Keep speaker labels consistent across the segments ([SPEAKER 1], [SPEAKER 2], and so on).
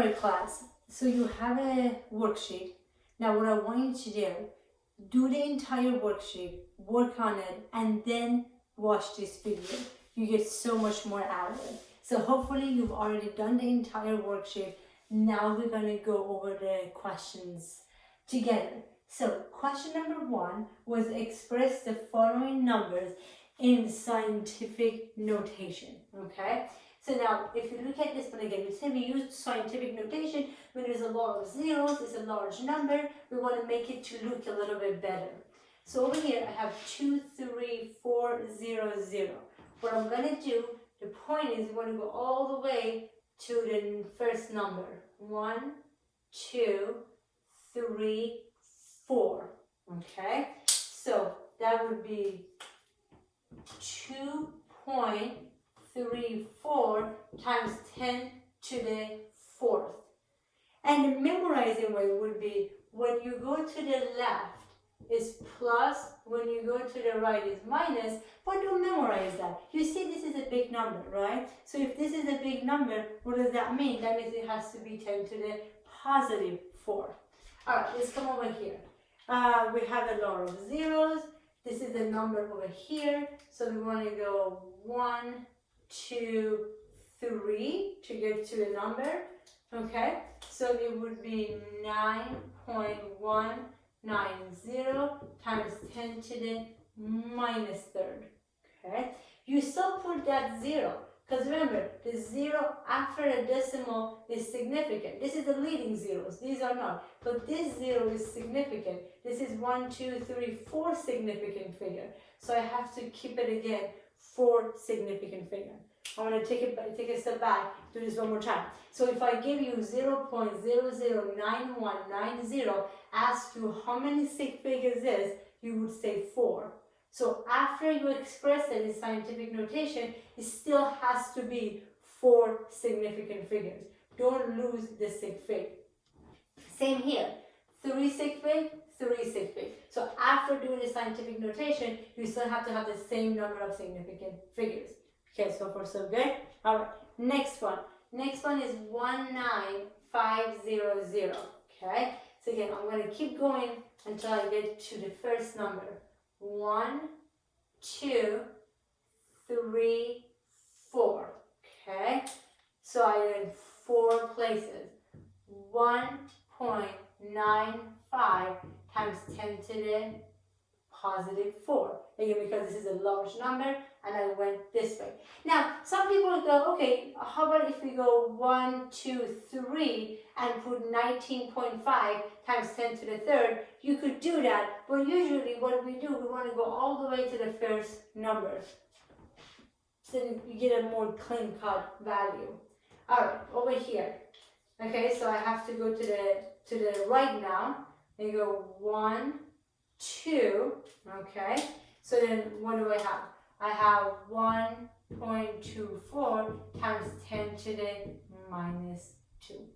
[SPEAKER 1] Alright class, so you have a worksheet. Now what I want you to do the entire worksheet, work on it, and then watch this video. You get so much more out of it. So hopefully you've already done the entire worksheet. Now we're going to go over the questions together. So question number 1 was express the following numbers in scientific notation, okay? So now, if you look at this one again, we say we use scientific notation when there's a lot of zeros, it's a large number, we want to make it to look a little bit better. So over here, I have 2, 3, 4, 0, 0. What I'm going to do, the point is we want to go all the way to the first number. 1, 2, 3, 4. Okay? So that would be 2.34 times 10 to the 4th. And the memorizing way would be when you go to the left is plus, when you go to the right is minus, but don't memorize that. You see this is a big number, right? So if this is a big number, what does that mean? That means it has to be 10 to the positive 4. Alright, let's come over here. We have a lot of zeros. This is the number over here. So we want to go 1, 2, 3 to get to the number. Okay, so it would be 9.190 times 10 to the minus third. Okay, you still put that 0. Because remember, the 0 after a decimal is significant. This is the leading zeros. These are not. But this 0 is significant. This is 1, 2, 3, 4 significant figure. So I have to keep it again, 4 significant figure. I want to take a step back, do this one more time. So if I give you 0.009190, ask you how many sig figures is, you would say 4. So after you express it in scientific notation, it still has to be 4 significant figures. Don't lose the sig fig. Same here. 3 sig fig, 3 sig fig. So after doing the scientific notation, you still have to have the same number of significant figures. Okay, so far so good. All right, next one. Next one is 19500. Okay, so again, I'm going to keep going until I get to the first number. 1, 2, 3, 4. Okay, so I am in 4 places. 1.95 times 10 to the positive 4. Again, because this is a large number and I went this way. Now, some people go, okay, how about if we go 1, 2, 3 and put 19.5 times 10 to the third? You could do that, but usually what we do, we want to go all the way to the first number. So you get a more clean-cut value. All right, over here. Okay, so I have to go to the right now. And go 1, 2, okay? So then what do I have? I have 1.24 times 10 to the minus 2.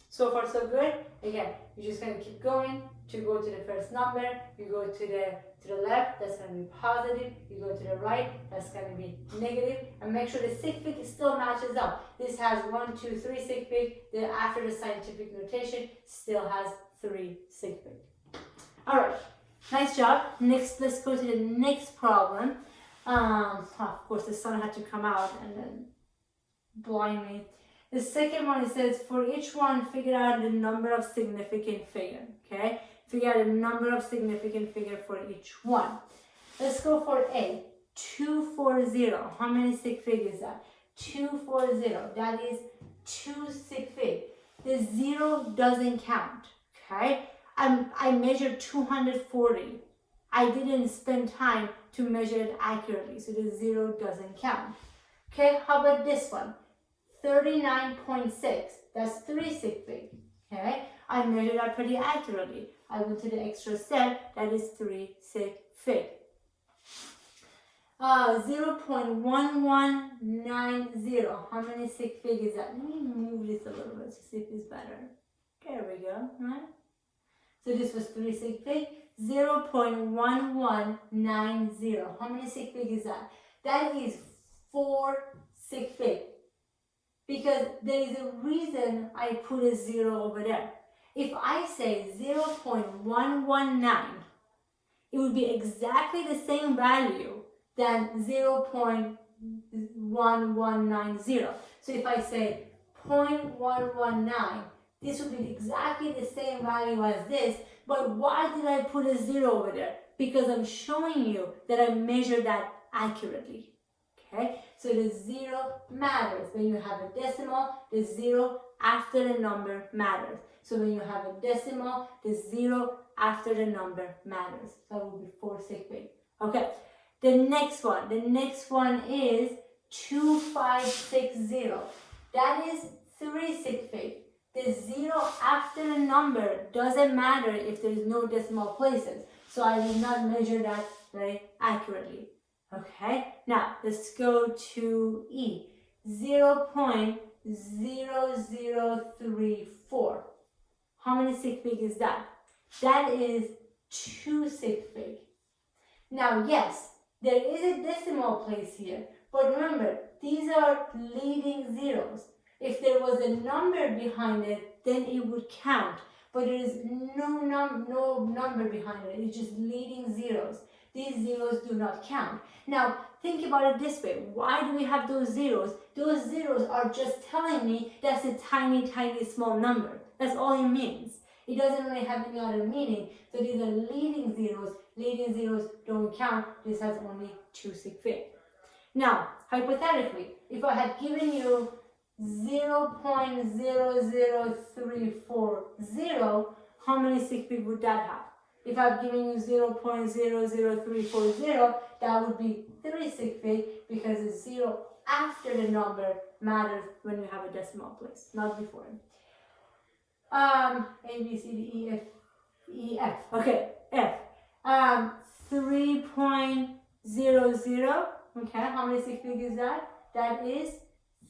[SPEAKER 1] So far so good. Again, you're just going to keep going to go to the first number. You go to the left, that's going to be positive. You go to the right, that's going to be negative. And make sure the sig fig still matches up. This has 1, 2, 3 sig fig. Then after the scientific notation, still has 3 sig fig. All right. Nice job. Next, let's go to the next problem. Of course, the sun had to come out and then blind me. The second one, it says, for each one, figure out the number of significant figure. Okay? Figure out the number of significant figure for each one. Let's go for A. 240. How many sig fig is that? 240. That is 2 sig fig. The 0 doesn't count. Okay? I measured 240. I didn't spend time to measure it accurately, so the 0 doesn't count. Okay, how about this one? 39.6. That's 3 sig fig. Okay, I measured that pretty accurately. I went to the extra step. That is 3 sig fig. 0.1190. How many sig fig is that? Let me move this a little bit to see if it's better. There we go. Right. So this was 3 sig fig, 0.1190. How many sig fig is that? That is 4 sig fig. because there is a reason I put a 0 over there. If I say 0.119, it would be exactly the same value than 0.1190. So if I say 0.119, this would be exactly the same value as this, but why did I put a 0 over there? Because I'm showing you that I measured that accurately. Okay, so the 0 matters. When you have a decimal, the 0 after the number matters. So when you have a decimal, the 0 after the number matters. So that will be 4 sig fig. Okay, the next one is 2560. That is 3 sig fig. The 0 after the number doesn't matter if there is no decimal places. So I did not measure that very accurately. Okay, now let's go to E. 0.0034. How many sig fig is that? That is 2 sig fig. Now, yes, there is a decimal place here, but remember, these are leading zeros. If there was a number behind it, then it would count, but there is no number behind it. It's just leading zeros. These zeros do not count. Now, think about it this way. Why do we have those zeros? Those zeros are just telling me that's a tiny, tiny, small number. That's all it means. It doesn't really have any other meaning. So these are leading zeros. Leading zeros don't count. This has only 2 sig fig. Now, hypothetically, if I had given you 0.00340, how many sig fig would that have? If I've given you 0.00340, that would be 3 sig fig, because the 0 after the number matters when you have a decimal place, not before. A, B, C, D, E, F. Okay, F. 3.00. Okay, how many sig fig is that? That is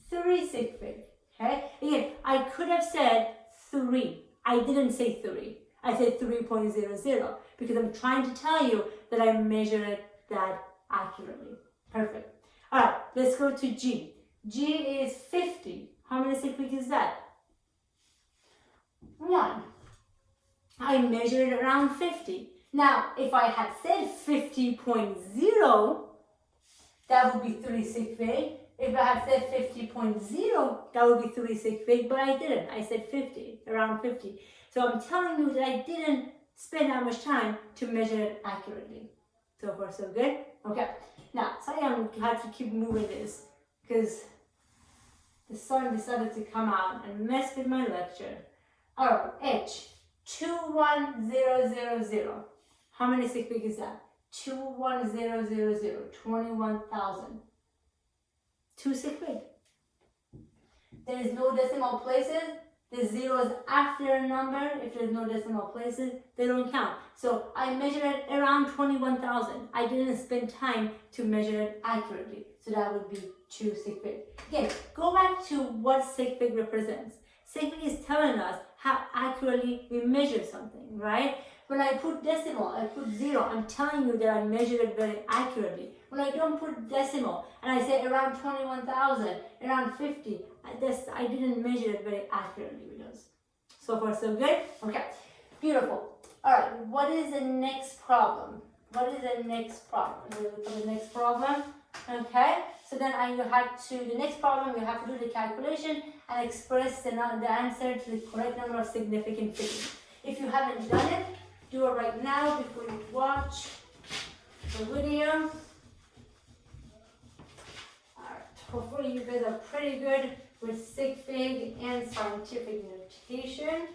[SPEAKER 1] 3 sig fig. Okay, again, I could have said 3. I didn't say 3. I said 3.00 because I'm trying to tell you that I measured that accurately. Perfect. All right, let's go to G. G is 50. How many sig fig is that? 1. I measured it around 50. Now, if I had said 50.0, that would be 3 sig fig. If I had said 50.0, that would be 3 sig fig, but I didn't. I said 50, around 50. So I'm telling you that I didn't spend that much time to measure it accurately. So far, so good? Okay. Now, sorry I had to keep moving this because the sun decided to come out and mess with my lecture. Alright, H. 21000. How many sig fig is that? 21000. 21,000. 2 sig fig. There is no decimal places. The zeros after a number, if there's no decimal places, they don't count. So I measured it around 21,000. I didn't spend time to measure it accurately. So that would be 2 sig fig. Again, go back to what sig fig represents. Sig fig is telling us how accurately we measure something, right? When I put decimal, I put 0, I'm telling you that I measured it very accurately. When I don't put decimal and I say around 21,000, around 50, I didn't measure it very accurately with those. So far, so good? Okay, beautiful. All right, what is the next problem? What is the next problem? We'll look for the next problem. Okay, so then the next problem, you have to do the calculation and express the answer to the correct number of significant figures. If you haven't done it, do it right now before you watch the video. Alright, hopefully you guys are pretty good with sig fig and scientific notation.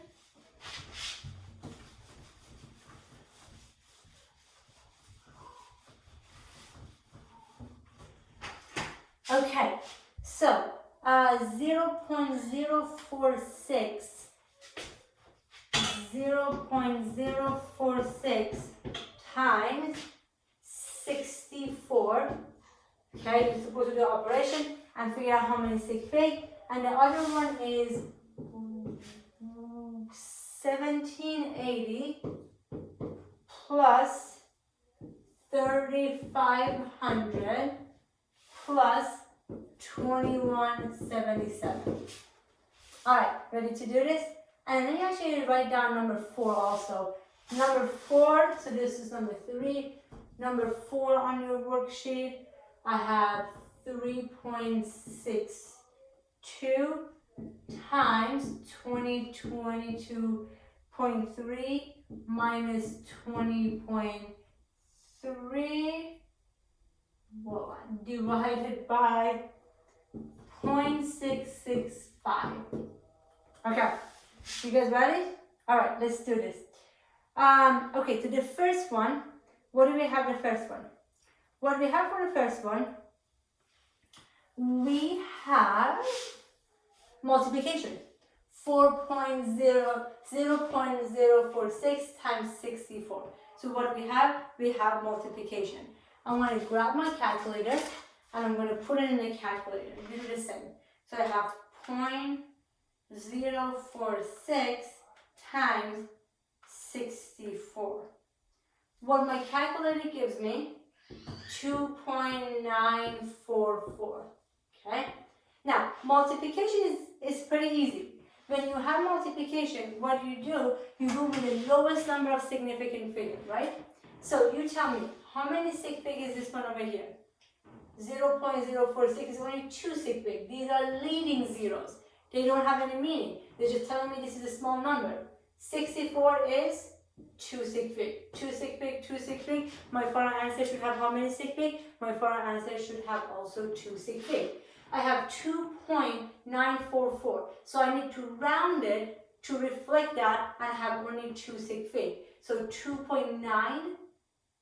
[SPEAKER 1] Okay, so 0.046 times 64. Okay, you're supposed to do the operation and figure out how many sig fig. And the other one is 1780 plus 3500 plus 2177. Alright, ready to do this? And then you actually write down number 4 also. Number 4, so this is number 3. Number 4 on your worksheet, I have 3.62 times 2022.3 minus 20.3 divided by 0.665. Okay, you guys ready? All right, let's do this. Okay, so the first one, what do we have the first one? What we have for the first one, we have multiplication. 0.046 times 64. So what do we have? We have multiplication. I'm going to grab my calculator and I'm going to put it in the calculator. Do the same. So I have 0.046 times 64. What my calculator gives me, 2.944. Okay? Now, multiplication is pretty easy. When you have multiplication, what you do with the lowest number of significant figures, right? So you tell me, how many sig fig is this one over here? 0.046 is only 2 sig fig. These are leading zeros. They don't have any meaning. They're just telling me this is a small number. 64 is 2 sig fig. 2 sig fig, 2 sig fig. My final answer should have how many sig fig? My final answer should have also 2 sig fig. I have 2.944. So I need to round it to reflect that and have only 2 sig fig. So 2.9.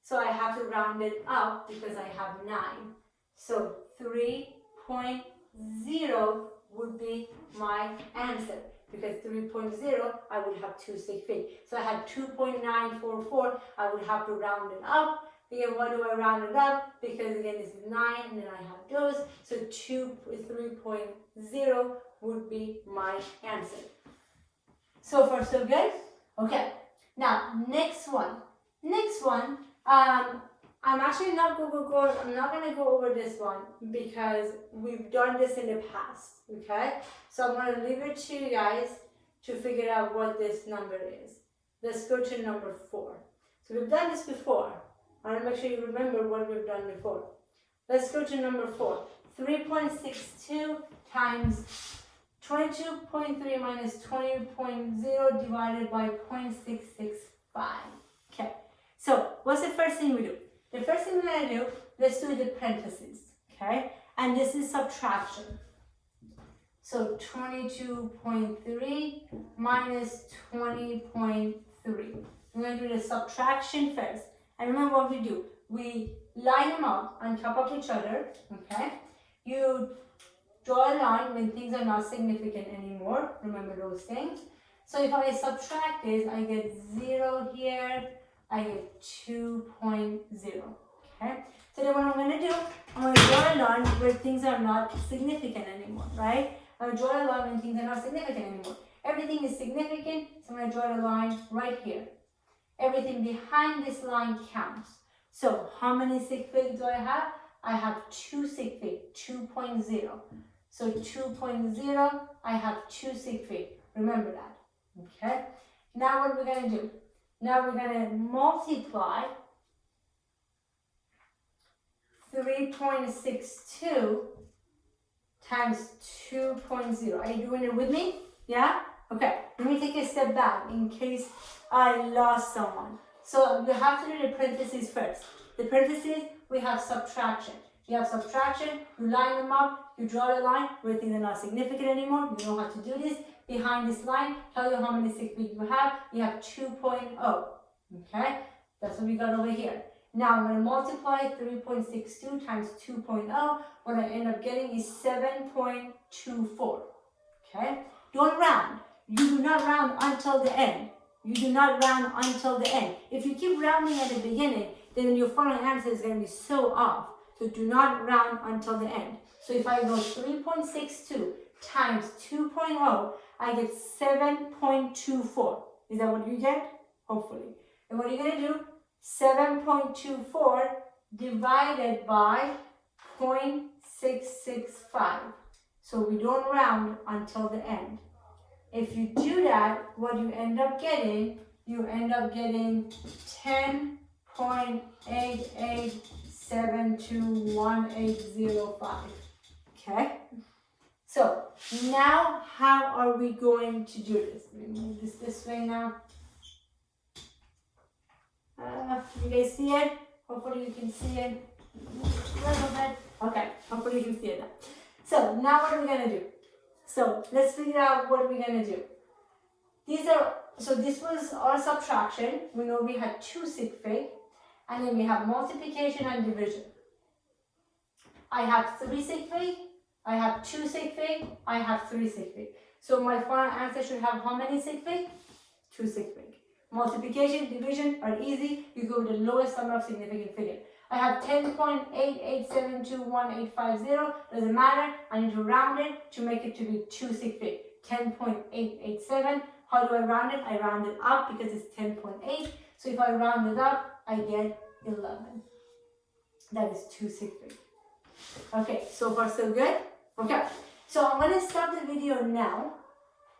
[SPEAKER 1] So I have to round it up because I have 9. So 3.0 would be my answer. Because 3.0, I would have 2 sig fig. So I had 2.944, I would have to round it up. Again, why do I round it up? Because again, this is 9, and then I have those. So 3.0 would be my answer. So far, so good? Okay. Now, next one. I'm actually not going to go over this one because we've done this in the past, okay? So I'm going to leave it to you guys to figure out what this number is. Let's go to number 4. So we've done this before. I want to make sure you remember what we've done before. Let's go to number 4. 3.62 times 22.3 minus 20.0 divided by 0.665. Okay. So what's the first thing we do? The first thing we're going to do, let's do the parentheses, okay? And this is subtraction. So 22.3 minus 20.3. We're going to do the subtraction first. And remember what we do. We line them up on top of each other, okay? You draw a line when things are not significant anymore. Remember those things. So if I subtract this, I get 0 here. I get 2.0, okay? So then what I'm going to do, I'm going to draw a line where things are not significant anymore, right? I'm going to draw a line when things are not significant anymore. Everything is significant, so I'm going to draw a line right here. Everything behind this line counts. So how many sig figs do I have? I have 2 sig fig, 2.0. So 2.0, I have 2 sig fig. Remember that, okay? Now what we're going to do? Now we're going to multiply 3.62 times 2.0. Are you doing it with me? Yeah? Okay. Let me take a step back in case I lost someone. So you have to do the parentheses first. The parentheses, we have subtraction. You have subtraction, you line them up, you draw a line where things are not significant anymore. You know how to do this. Behind this line, tell you how many sig fig you have. You have 2.0. Okay? That's what we got over here. Now I'm going to multiply 3.62 times 2.0. What I end up getting is 7.24. Okay? Don't round. You do not round until the end. You do not round until the end. If you keep rounding at the beginning, then your final answer is going to be so off. So do not round until the end. So if I go 3.62 times 2.0, I get 7.24. Is that what you get? Hopefully. And what are you going to do? 7.24 divided by 0.665. 665. So we don't round until the end. If you do that, what you end up getting 10.88721805. Okay? So now how are we going to do this? Let me move this way now. You guys see it? Hopefully you can see it a little bit. Okay, hopefully you can see it now. So now what are we gonna do? So let's figure out what we're gonna do. This was our subtraction. We know we had 2 sig fig, and then we have multiplication and division. I have 3 sig fig, I have 2 sig fig, I have 3 sig fig. So my final answer should have how many sig fig? 2 sig fig. Multiplication, division are easy. You go with the lowest number of significant figure. I have 10.88721850. Doesn't matter. I need to round it to make it to be 2 sig fig. 10.887. How do I round it? I round it up because it's 10.8. So if I round it up, I get 11. That is 2 sig fig. Okay, so far so good? Okay, so I'm going to stop the video now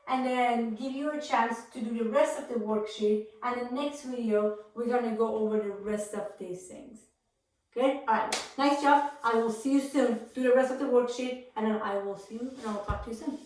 [SPEAKER 1] and then give you a chance to do the rest of the worksheet, and in the next video, we're going to go over the rest of these things. Good? Alright, nice job. I will see you soon. Do the rest of the worksheet, and then I will see you and I will talk to you soon.